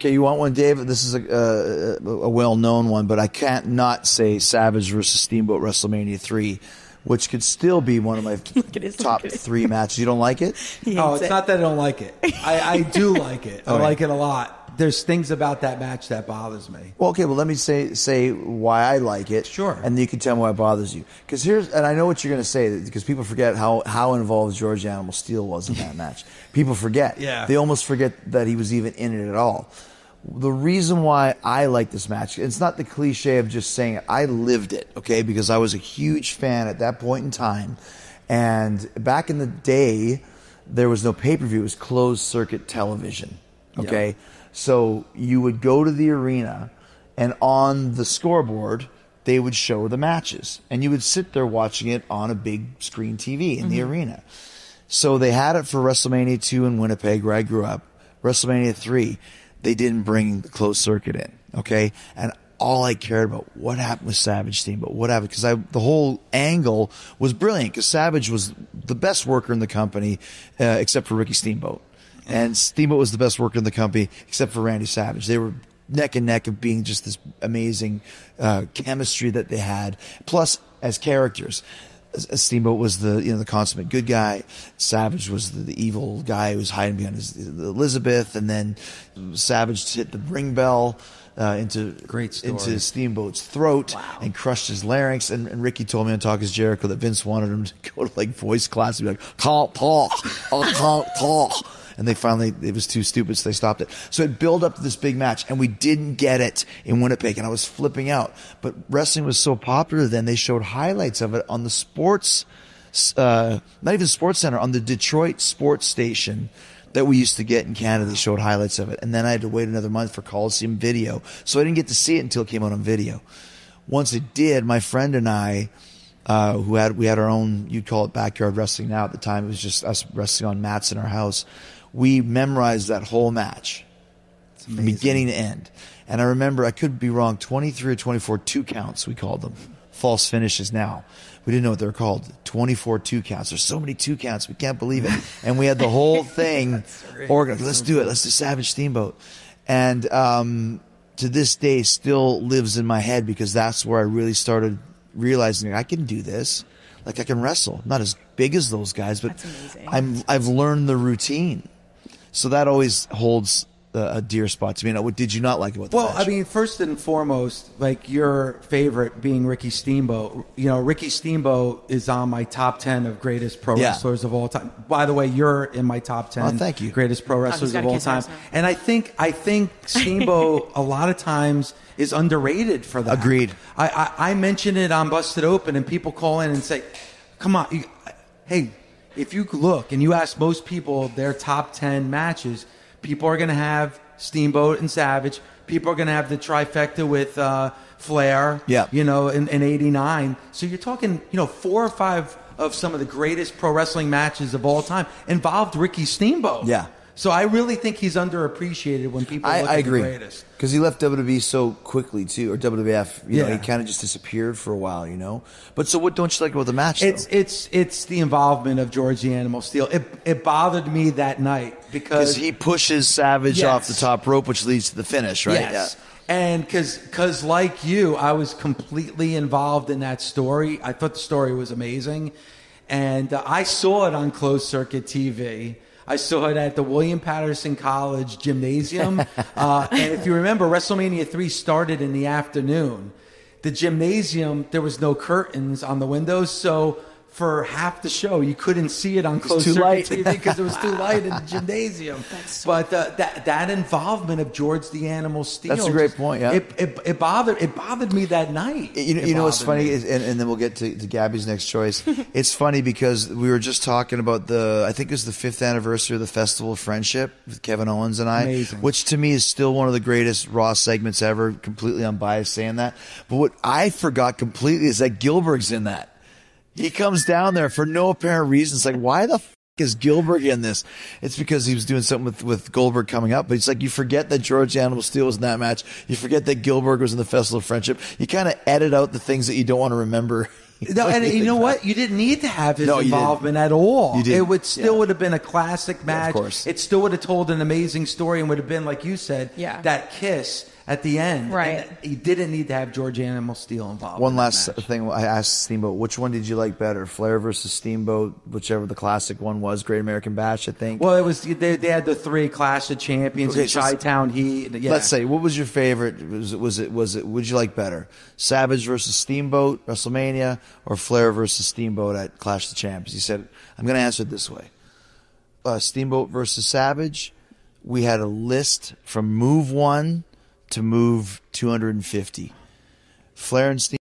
Okay, you want one, Dave? This is a well-known one, but I can't not say Savage versus Steamboat WrestleMania 3, which could still be one of my top 3 matches. You don't like it? Oh, it's not that I don't like it. I do like it. I like it a lot. There's things about that match that bothers me. Well, okay, well, let me say why I like it. Sure. And then you can tell me why it bothers you. Because and I know what you're going to say, because people forget how involved George Animal Steel was in that match. People forget. Yeah. They almost forget that he was even in it at all. The reason why I like this match, it's not the cliche of just saying it. I lived it, okay, because I was a huge fan at that point in time. And back in the day, there was no pay-per-view. It was closed circuit television, okay? Yep. So you would go to the arena, and on the scoreboard, they would show the matches. And you would sit there watching it on a big screen TV in the arena. So they had it for WrestleMania 2 in Winnipeg, where I grew up. WrestleMania 3, they didn't bring the closed circuit in, okay? And all I cared about, what happened with Savage Steamboat? What happened? Because the whole angle was brilliant, because Savage was the best worker in the company, except for Ricky Steamboat. And Steamboat was the best worker in the company, except for Randy Savage. They were neck and neck of being just this amazing chemistry that they had. Plus, as characters, Steamboat was the consummate good guy. Savage was the evil guy who was hiding behind Elizabeth. And then Savage hit the ring bell into Steamboat's throat and crushed his larynx. And Ricky told me on Talk is Jericho that Vince wanted him to go to voice class and be like, can't talk, I can't talk. And they finally, it was too stupid, so they stopped it. So it built up to this big match, and we didn't get it in Winnipeg, and I was flipping out. But wrestling was so popular then, they showed highlights of it on the sports, not even Sports Center, on the Detroit sports station that we used to get in Canada. They showed highlights of it. And then I had to wait another month for Coliseum Video. So I didn't get to see it until it came out on video. Once it did, my friend and I, we had our own, you'd call it backyard wrestling now. At the time, it was just us wrestling on mats in our house. We memorized that whole match from beginning to end. And I remember, I could be wrong, 23 or 24 two counts, we called them. False finishes now. We didn't know what they were called. 24 two counts. There's so many two counts. We can't believe it. And we had the whole thing organized. Let's do it. Let's do Savage Steamboat. And to this day, still lives in my head, because that's where I really started realizing I can do this. Like, I can wrestle. Not as big as those guys, but I've learned the routine. So that always holds a dear spot to me. Now, what did you not like about the match? Well, I mean, first and foremost, like, your favorite being Ricky Steamboat. You know, Ricky Steamboat is on my top 10 of greatest pro wrestlers of all time. By the way, you're in my top 10 thank you. greatest pro wrestlers of all time. And I think Steamboat a lot of times is underrated for that. Agreed. I mention it on Busted Open, and people call in and say, come on, hey, if you look and you ask most people their top 10 matches, people are going to have Steamboat and Savage. People are going to have the trifecta with Flair, in 89. So you're talking, 4 or 5 of some of the greatest pro wrestling matches of all time involved Ricky Steamboat. Yeah. So I really think he's underappreciated when people look at the greatest. Because he left WWE so quickly, too, or WWF. He kind of just disappeared for a while, But so what don't you like about the match, though? It's the involvement of George the Animal Steel. It bothered me that night because he pushes Savage off the top rope, which leads to the finish, right? Yes. Yeah. And because like you, I was completely involved in that story. I thought the story was amazing. And I saw it on closed circuit TV. I saw it at the William Patterson College Gymnasium. And if you remember, WrestleMania 3 started in the afternoon. The gymnasium, there was no curtains on the windows, so for half the show, you couldn't see it on closed circuit TV because it was too light in the gymnasium. But that involvement of George the Animal Steel. That's a great point, yeah. It bothered me that night. You know what's funny is, and then we'll get to Gabby's next choice. It's funny because we were just talking about I think it was the 5th anniversary of the Festival of Friendship with Kevin Owens and I. Amazing. Which to me is still one of the greatest Raw segments ever, completely unbiased saying that. But what I forgot completely is that Gilbert's in that. He comes down there for no apparent reason. It's like, why the is Gilbert in this? It's because he was doing something with Goldberg coming up. But it's like, you forget that George Animal Steel was in that match. You forget that Gilbert was in the Festival of Friendship. You kind of edit out the things that you don't want to remember No, and you know what? You didn't need to have his No, you didn't. involvement at all. You didn't. It would still Yeah. would have been a classic match. course. It still would have told an amazing story and would have been, like you said, Yeah. that kiss at the end. Right. And he didn't need to have George Animal Steel involved. One in that last match. thing I asked Steamboat, which one did you like better, Flair versus Steamboat, whichever the classic one was, Great American Bash, I think? Well, it was they had the 3 Clash of Champions Okay, in so Chi-Town Heat. Yeah. Let's say, what was your favorite? Was it? Would you like better, Savage versus Steamboat WrestleMania or Flair versus Steamboat at Clash of the Champions? He said, I'm going to answer it this way: Steamboat versus Savage. We had a list from move 1 to move 250. Flair and Steamboat.